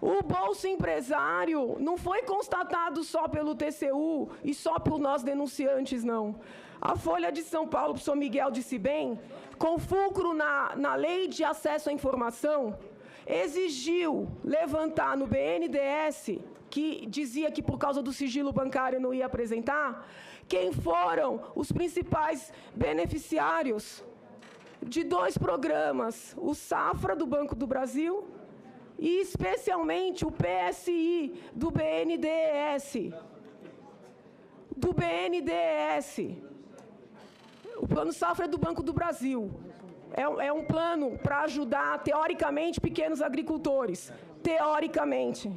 O Bolsa Empresário não foi constatado só pelo TCU e só por nós denunciantes, não. A Folha de São Paulo, o professor Miguel disse bem, com fulcro na Lei de Acesso à Informação, exigiu levantar no BNDES, que dizia que por causa do sigilo bancário não ia apresentar, quem foram os principais beneficiários de 2 programas, o Safra do Banco do Brasil e especialmente o PSI do BNDES. O Plano Safra é do Banco do Brasil. É um plano para ajudar, teoricamente, pequenos agricultores. Teoricamente.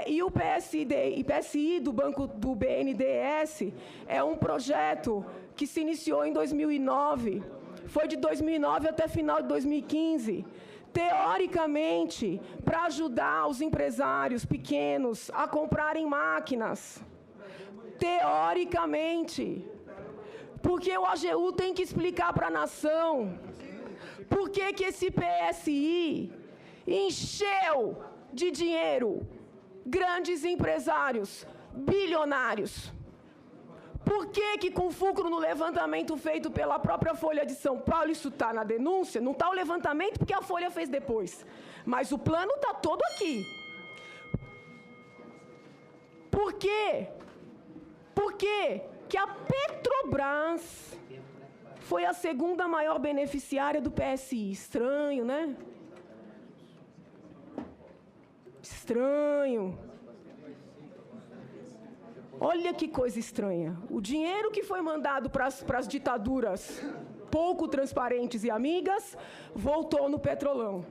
E o PSI do Banco do BNDES é um projeto que se iniciou em 2009. Foi de 2009 até final de 2015. Teoricamente, para ajudar os empresários pequenos a comprarem máquinas. Teoricamente. Porque o AGU tem que explicar para a nação por que esse PSI encheu de dinheiro grandes empresários, bilionários. Por que com fulcro no levantamento feito pela própria Folha de São Paulo, isso está na denúncia? Não está o levantamento porque a Folha fez depois. Mas o plano está todo aqui. Por quê? Por quê que a Petrobras foi a segunda maior beneficiária do PSI? Estranho, né? Estranho. Olha que coisa estranha. O dinheiro que foi mandado para as ditaduras pouco transparentes e amigas voltou no Petrolão.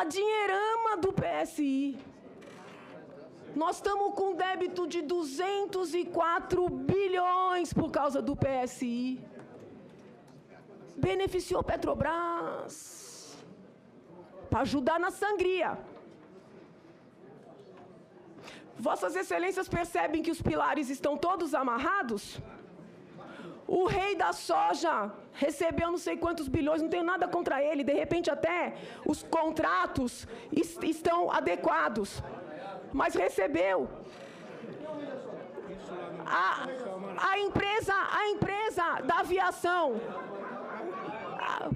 A dinheirama do PSI. Nós estamos com débito de 204 bilhões por causa do PSI. Beneficiou Petrobras. Para ajudar na sangria. Vossas Excelências percebem que os pilares estão todos amarrados? O rei da soja recebeu não sei quantos bilhões, não tenho nada contra ele, de repente até os contratos estão adequados. Mas recebeu. A empresa da aviação.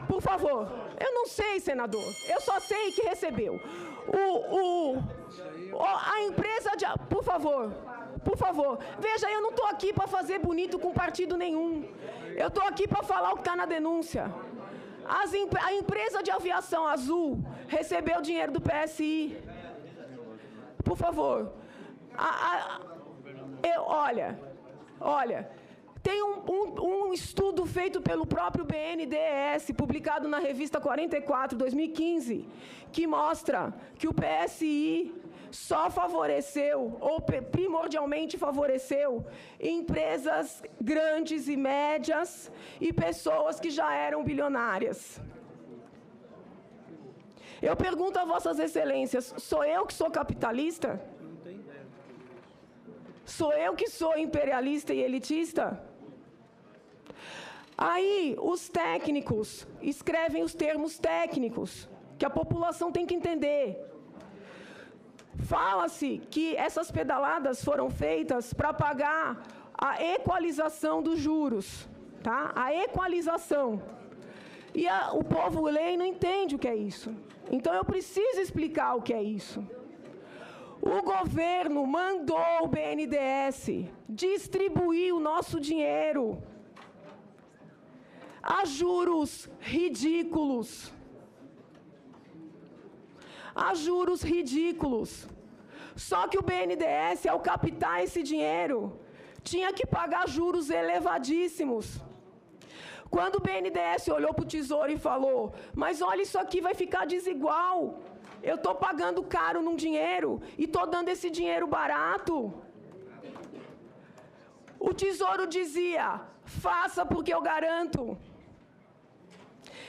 Por favor, eu não sei, senador. Eu só sei que recebeu. A empresa de... Por favor. Veja, eu não estou aqui para fazer bonito com partido nenhum. Eu estou aqui para falar o que está na denúncia. A empresa de aviação Azul recebeu dinheiro do PSI. Por favor. Olha, tem um estudo feito pelo próprio BNDES, publicado na revista 44, 2015, que mostra que o PSI só favoreceu, ou primordialmente favoreceu, empresas grandes e médias e pessoas que já eram bilionárias. Eu pergunto a Vossas Excelências, sou eu que sou capitalista? Sou eu que sou imperialista e elitista? Aí, os técnicos escrevem os termos técnicos, que a população tem que entender. Fala-se que essas pedaladas foram feitas para pagar a equalização dos juros, tá? A equalização. E o povo lê e não entende o que é isso. Então, eu preciso explicar o que é isso. O governo mandou o BNDES distribuir o nosso dinheiro a juros ridículos. A juros ridículos. Só que o BNDES, ao captar esse dinheiro, tinha que pagar juros elevadíssimos. Quando o BNDES olhou para o Tesouro e falou, mas olha, isso aqui vai ficar desigual. Eu estou pagando caro num dinheiro e estou dando esse dinheiro barato. O Tesouro dizia, faça porque eu garanto.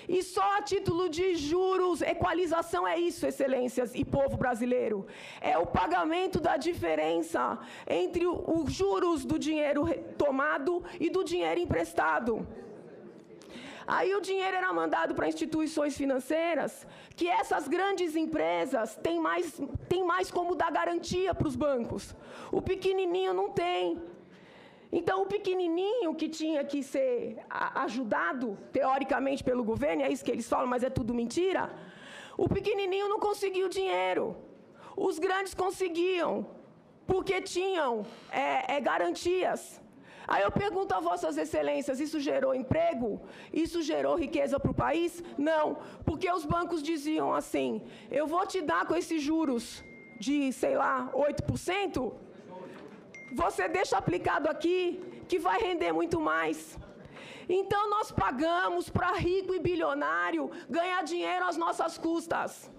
E só a título de juros, equalização é isso, Excelências e povo brasileiro. É o pagamento da diferença entre os juros do dinheiro tomado e do dinheiro emprestado. Aí o dinheiro era mandado para instituições financeiras, que essas grandes empresas têm mais como dar garantia para os bancos. O pequenininho não tem. Então, o pequenininho que tinha que ser ajudado, teoricamente, pelo governo, é isso que eles falam, mas é tudo mentira, o pequenininho não conseguiu dinheiro. Os grandes conseguiam, porque tinham garantias. Aí eu pergunto a Vossas Excelências, isso gerou emprego? Isso gerou riqueza para o país? Não, porque os bancos diziam assim, eu vou te dar com esses juros de, sei lá, 8%, você deixa aplicado aqui que vai render muito mais. Então, nós pagamos para rico e bilionário ganhar dinheiro às nossas custas.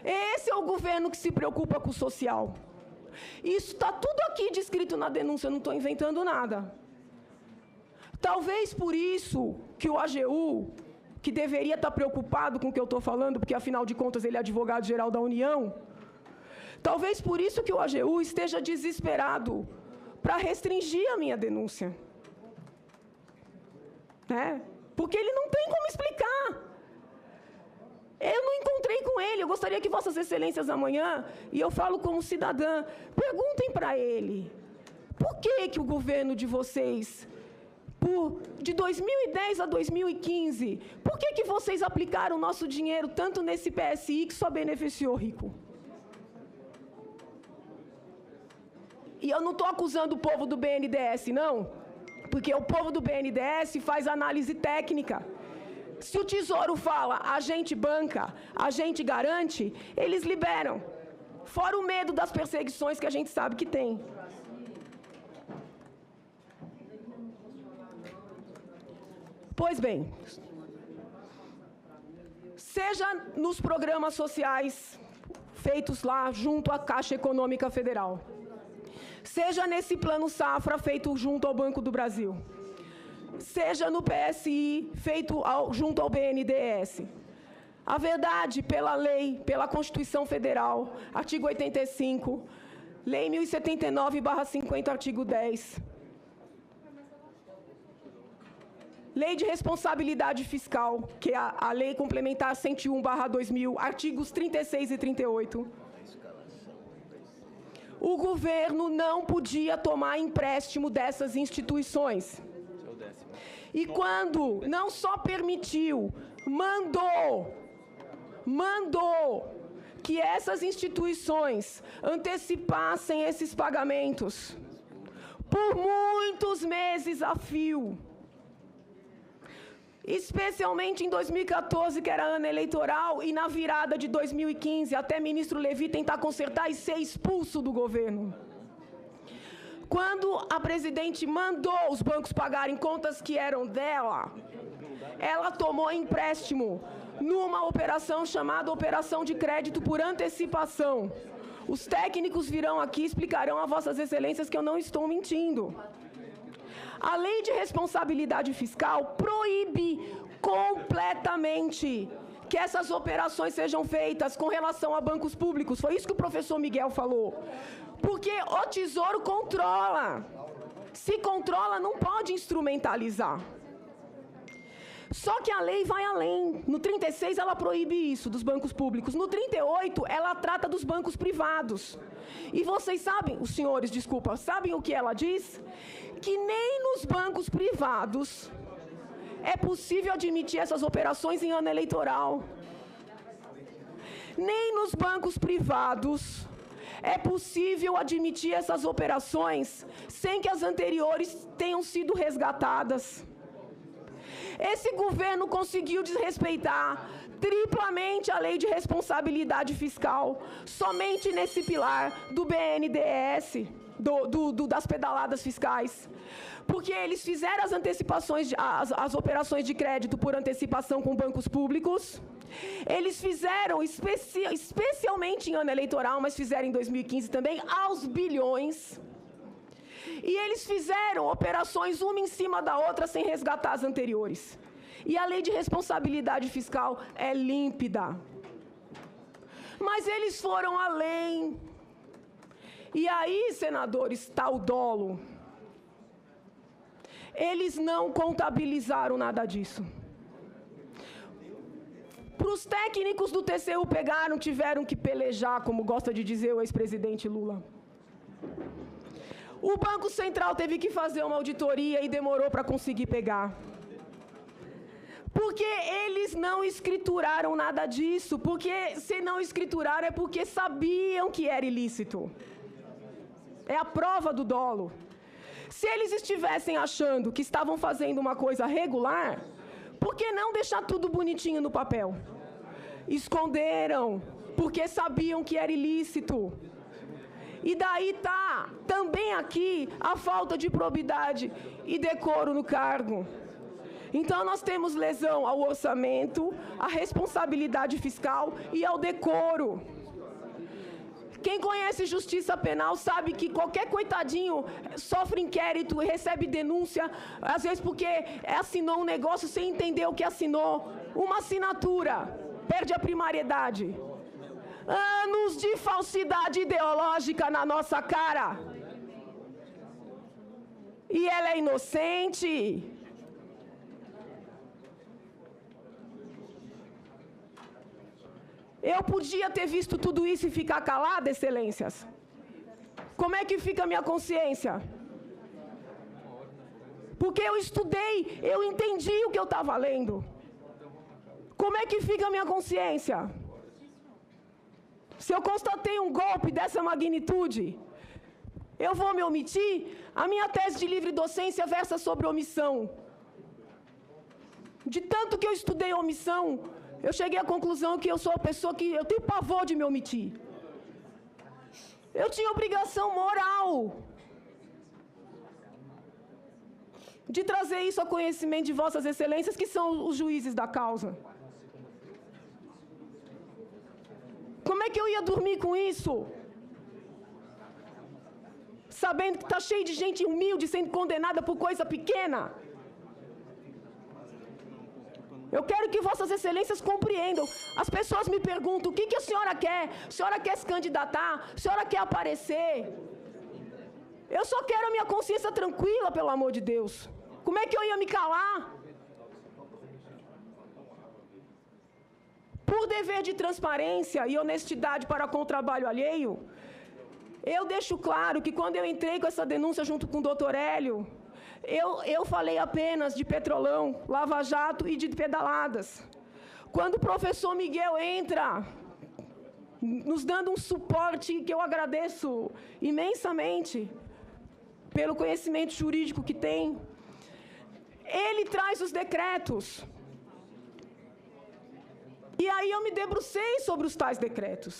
Esse é o governo que se preocupa com o social. Isso está tudo aqui descrito na denúncia, eu não estou inventando nada. Talvez por isso que o AGU, que deveria estar preocupado com o que eu estou falando, porque afinal de contas ele é advogado-geral da União, talvez por isso que o AGU esteja desesperado para restringir a minha denúncia. Né? Porque ele não tem como explicar. Eu não encontrei com ele, eu gostaria que Vossas Excelências amanhã, e eu falo como cidadã, perguntem para ele, por que o governo de vocês, de 2010 a 2015, por que vocês aplicaram nosso dinheiro tanto nesse PSI que só beneficiou o rico? E eu não estou acusando o povo do BNDES, não, porque o povo do BNDES faz análise técnica. Se o Tesouro fala, a gente banca, a gente garante, eles liberam. Fora o medo das perseguições que a gente sabe que tem. Pois bem, seja nos programas sociais feitos lá junto à Caixa Econômica Federal, seja nesse plano safra feito junto ao Banco do Brasil, seja no PSI feito junto ao BNDES. A verdade, pela lei, pela Constituição Federal, artigo 85, lei 1079/50, artigo 10, lei de responsabilidade fiscal, que é a lei complementar 101/2000, artigos 36 e 38, o governo não podia tomar empréstimo dessas instituições. E quando não só permitiu, mandou que essas instituições antecipassem esses pagamentos por muitos meses a fio. Especialmente em 2014, que era ano eleitoral, e na virada de 2015, até ministro Levi tentar consertar e ser expulso do governo. Quando a presidente mandou os bancos pagarem contas que eram dela, ela tomou empréstimo numa operação chamada Operação de Crédito por Antecipação. Os técnicos virão aqui e explicarão a Vossas Excelências que eu não estou mentindo. A lei de responsabilidade fiscal proíbe completamente que essas operações sejam feitas com relação a bancos públicos. Foi isso que o professor Miguel falou. Porque o Tesouro controla. Se controla, não pode instrumentalizar. Só que a lei vai além. No 36 ela proíbe isso dos bancos públicos. No 38 ela trata dos bancos privados. E vocês sabem, os senhores, desculpa, sabem o que ela diz? Que nem nos bancos privados é possível admitir essas operações em ano eleitoral. Nem nos bancos privados é possível admitir essas operações sem que as anteriores tenham sido resgatadas. Esse governo conseguiu desrespeitar triplamente a lei de responsabilidade fiscal, somente nesse pilar do BNDES, das pedaladas fiscais. Porque eles fizeram as antecipações, as operações de crédito por antecipação com bancos públicos. Eles fizeram, especialmente em ano eleitoral, mas fizeram em 2015 também, aos bilhões. E eles fizeram operações uma em cima da outra sem resgatar as anteriores. E a lei de responsabilidade fiscal é límpida. Mas eles foram além. E aí, senadores, está o dolo. Eles não contabilizaram nada disso. Para os técnicos do TCU pegaram, tiveram que pelejar, como gosta de dizer o ex-presidente Lula. O Banco Central teve que fazer uma auditoria e demorou para conseguir pegar. Porque eles não escrituraram nada disso. Porque se não escrituraram é porque sabiam que era ilícito. É a prova do dolo. Se eles estivessem achando que estavam fazendo uma coisa regular, por que não deixar tudo bonitinho no papel? Esconderam, porque sabiam que era ilícito. E daí tá também aqui a falta de probidade e decoro no cargo. Então nós temos lesão ao orçamento, à responsabilidade fiscal e ao decoro. Quem conhece justiça penal sabe que qualquer coitadinho sofre inquérito e recebe denúncia, às vezes porque assinou um negócio sem entender o que assinou. Uma assinatura perde a primariedade. Anos de falsidade ideológica na nossa cara. E ela é inocente. Eu podia ter visto tudo isso e ficar calada, excelências? Como é que fica a minha consciência? Porque eu estudei, eu entendi o que eu estava lendo. Como é que fica a minha consciência? Se eu constatei um golpe dessa magnitude, eu vou me omitir? A minha tese de livre docência versa sobre omissão. De tanto que eu estudei omissão, eu cheguei à conclusão que eu sou a pessoa que eu tenho pavor de me omitir. Eu tinha obrigação moral de trazer isso a conhecimento de vossas excelências, que são os juízes da causa. Como é que eu ia dormir com isso? Sabendo que está cheio de gente humilde sendo condenada por coisa pequena. Eu quero que vossas excelências compreendam. As pessoas me perguntam, o que a senhora quer? A senhora quer se candidatar? A senhora quer aparecer? Eu só quero a minha consciência tranquila, pelo amor de Deus. Como é que eu ia me calar? Por dever de transparência e honestidade para com o trabalho alheio, eu deixo claro que quando eu entrei com essa denúncia junto com o doutor Hélio, eu falei apenas de Petrolão, Lava Jato e de pedaladas. Quando o professor Miguel entra, nos dando um suporte que eu agradeço imensamente, pelo conhecimento jurídico que tem, ele traz os decretos. E aí eu me debrucei sobre os tais decretos.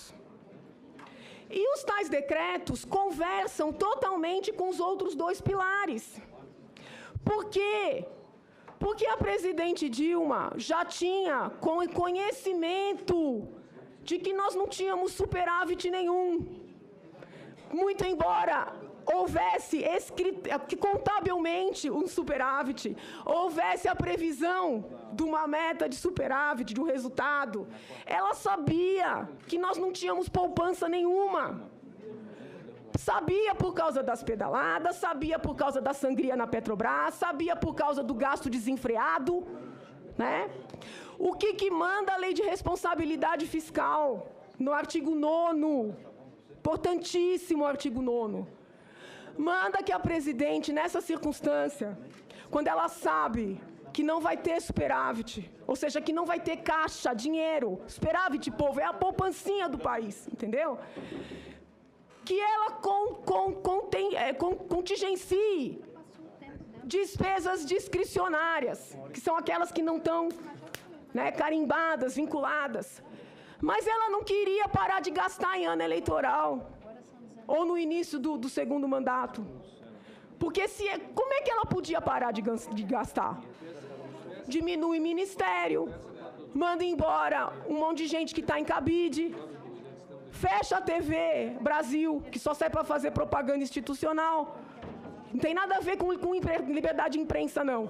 E os tais decretos conversam totalmente com os outros dois pilares. Por quê? Porque a presidente Dilma já tinha conhecimento de que nós não tínhamos superávit nenhum. Muito embora houvesse contabilmente um superávit, houvesse a previsão de uma meta de superávit, de um resultado, ela sabia que nós não tínhamos poupança nenhuma. Sabia por causa das pedaladas, sabia por causa da sangria na Petrobras, sabia por causa do gasto desenfreado, né? O que manda a lei de responsabilidade fiscal? No artigo 9º, importantíssimo artigo 9º. Manda que a presidente, nessa circunstância, quando ela sabe que não vai ter superávit, ou seja, que não vai ter caixa, dinheiro, superávit, povo, é a poupancinha do país, entendeu? Que ela contingencie despesas discricionárias, que são aquelas que não estão, né, carimbadas, vinculadas. Mas ela não queria parar de gastar em ano eleitoral, ou no início do segundo mandato. Porque como é que ela podia parar de gastar? Diminui ministério, manda embora um monte de gente que está em cabide, fecha a TV Brasil, que só serve para fazer propaganda institucional. Não tem nada a ver com liberdade de imprensa, não.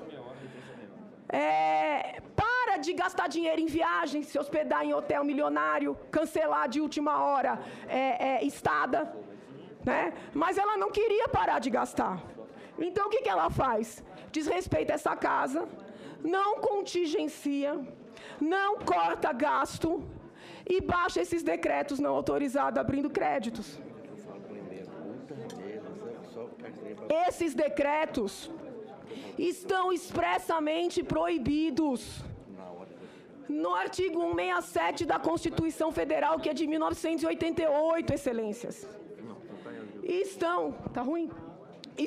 Para de gastar dinheiro em viagem, se hospedar em hotel milionário, cancelar de última hora estada, né? Mas ela não queria parar de gastar. Então, o que ela faz? Desrespeita essa casa, não contingencia, não corta gasto e baixa esses decretos não autorizados abrindo créditos. Esses decretos estão expressamente proibidos no artigo 167 da Constituição Federal, que é de 1988, excelências.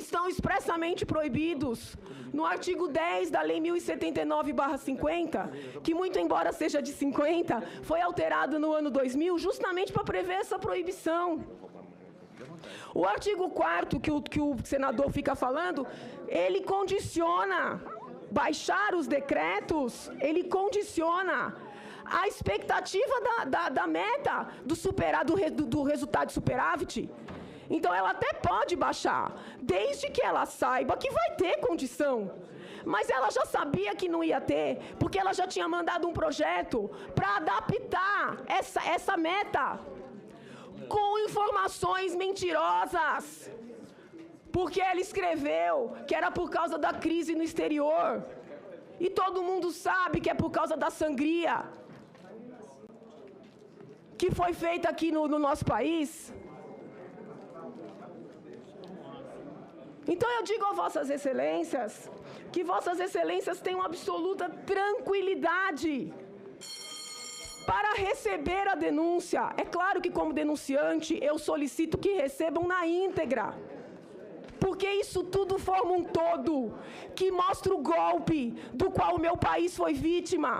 Estão expressamente proibidos no artigo 10 da Lei 1079/50, que, muito embora seja de 50, foi alterado no ano 2000 justamente para prever essa proibição. O artigo 4º que o senador fica falando, ele condiciona, baixar os decretos, ele condiciona a expectativa da meta do resultado de superávit. Então, ela até pode baixar, desde que ela saiba que vai ter condição. Mas ela já sabia que não ia ter, porque ela já tinha mandado um projeto para adaptar essa meta com informações mentirosas. Porque ela escreveu que era por causa da crise no exterior. E todo mundo sabe que é por causa da sangria que foi feita aqui no nosso país. Então eu digo a Vossas Excelências que Vossas Excelências tenham absoluta tranquilidade para receber a denúncia. É claro que, como denunciante, eu solicito que recebam na íntegra, porque isso tudo forma um todo que mostra o golpe do qual o meu país foi vítima.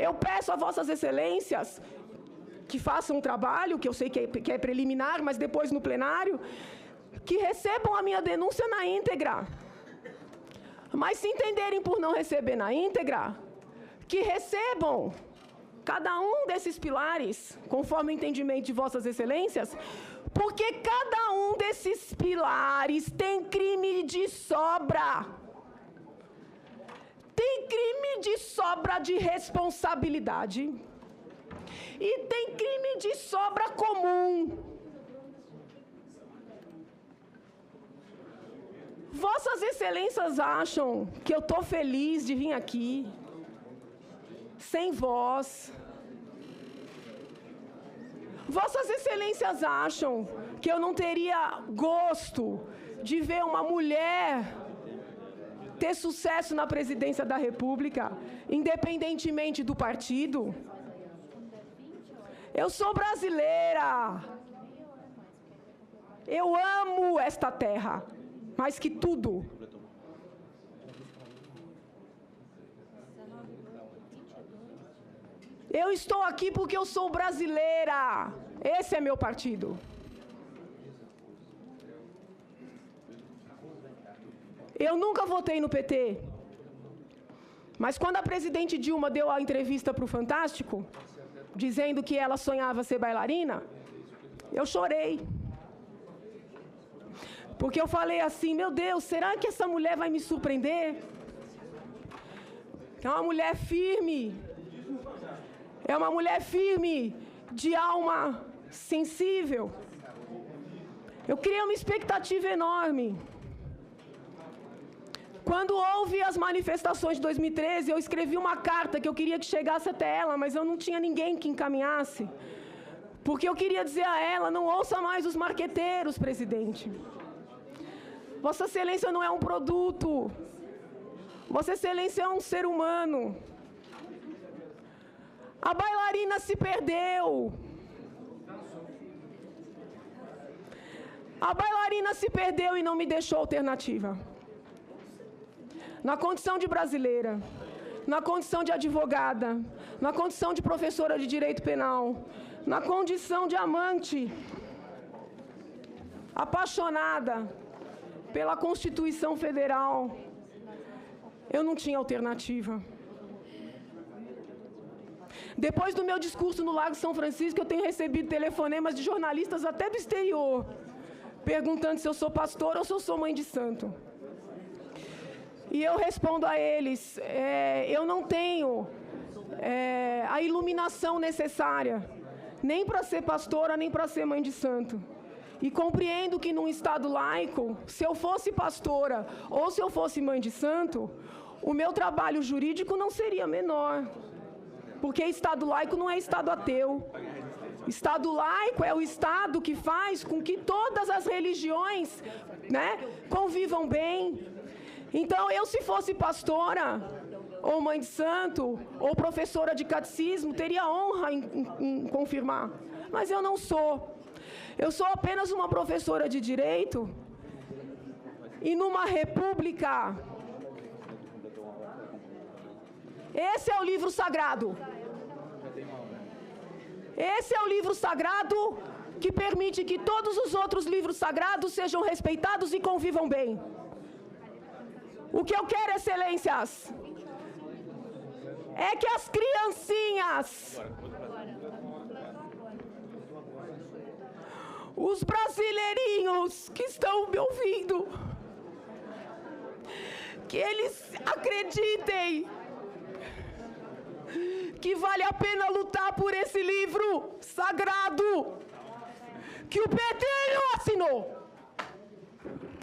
Eu peço a Vossas Excelências que façam um trabalho, que eu sei que é preliminar, mas depois no plenário, que recebam a minha denúncia na íntegra. Mas se entenderem por não receber na íntegra, que recebam cada um desses pilares, conforme o entendimento de Vossas Excelências, porque cada um desses pilares tem crime de sobra. Tem crime de sobra de responsabilidade e tem crime de sobra comum. Vossas Excelências acham que eu estou feliz de vir aqui, sem voz? Vossas Excelências acham que eu não teria gosto de ver uma mulher ter sucesso na presidência da República, independentemente do partido? Eu sou brasileira. Eu amo esta terra, mais que tudo. Eu estou aqui porque eu sou brasileira. Esse é meu partido. Eu nunca votei no PT. Mas quando a presidente Dilma deu a entrevista para o Fantástico, dizendo que ela sonhava ser bailarina, eu chorei. Porque eu falei assim, meu Deus, será que essa mulher vai me surpreender? É uma mulher firme. É uma mulher firme, de alma sensível. Eu criei uma expectativa enorme. Quando houve as manifestações de 2013, eu escrevi uma carta que eu queria que chegasse até ela, mas eu não tinha ninguém que encaminhasse. Porque eu queria dizer a ela, não ouça mais os marqueteiros, presidente. Vossa Excelência não é um produto. Vossa Excelência é um ser humano. A bailarina se perdeu. A bailarina se perdeu e não me deixou alternativa. Na condição de brasileira, na condição de advogada, na condição de professora de direito penal, na condição de amante, apaixonada pela Constituição Federal, eu não tinha alternativa. Depois do meu discurso no Lago São Francisco, eu tenho recebido telefonemas de jornalistas até do exterior, perguntando se eu sou pastor ou se eu sou mãe de santo. E eu respondo a eles, eu não tenho a iluminação necessária, nem para ser pastora, nem para ser mãe de santo. E compreendo que num Estado laico, se eu fosse pastora ou se eu fosse mãe de santo, o meu trabalho jurídico não seria menor. Porque Estado laico não é Estado ateu. Estado laico é o Estado que faz com que todas as religiões, né, convivam bem. Então, eu se fosse pastora, ou mãe de santo, ou professora de catecismo, teria honra em confirmar. Mas eu não sou. Eu sou apenas uma professora de direito e numa república. Esse é o livro sagrado. Esse é o livro sagrado que permite que todos os outros livros sagrados sejam respeitados e convivam bem. O que eu quero, excelências, é que as criancinhas, os brasileirinhos que estão me ouvindo, que eles acreditem que vale a pena lutar por esse livro sagrado que o PT não assinou.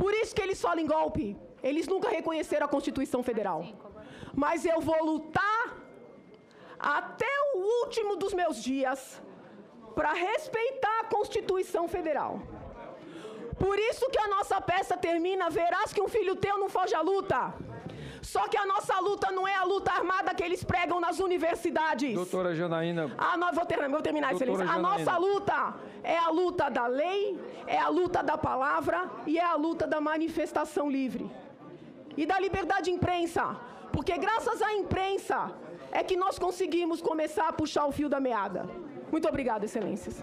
Por isso que eles falam em golpe. Eles nunca reconheceram a Constituição Federal. Mas eu vou lutar até o último dos meus dias para respeitar a Constituição Federal. Por isso que a nossa peça termina: verás que um filho teu não foge à luta. Só que a nossa luta não é a luta armada que eles pregam nas universidades. Doutora Janaína. Vou terminar, excelência. A nossa luta é a luta da lei, é a luta da palavra e é a luta da manifestação livre. E da liberdade de imprensa. Porque graças à imprensa é que nós conseguimos começar a puxar o fio da meada. Muito obrigada, excelências.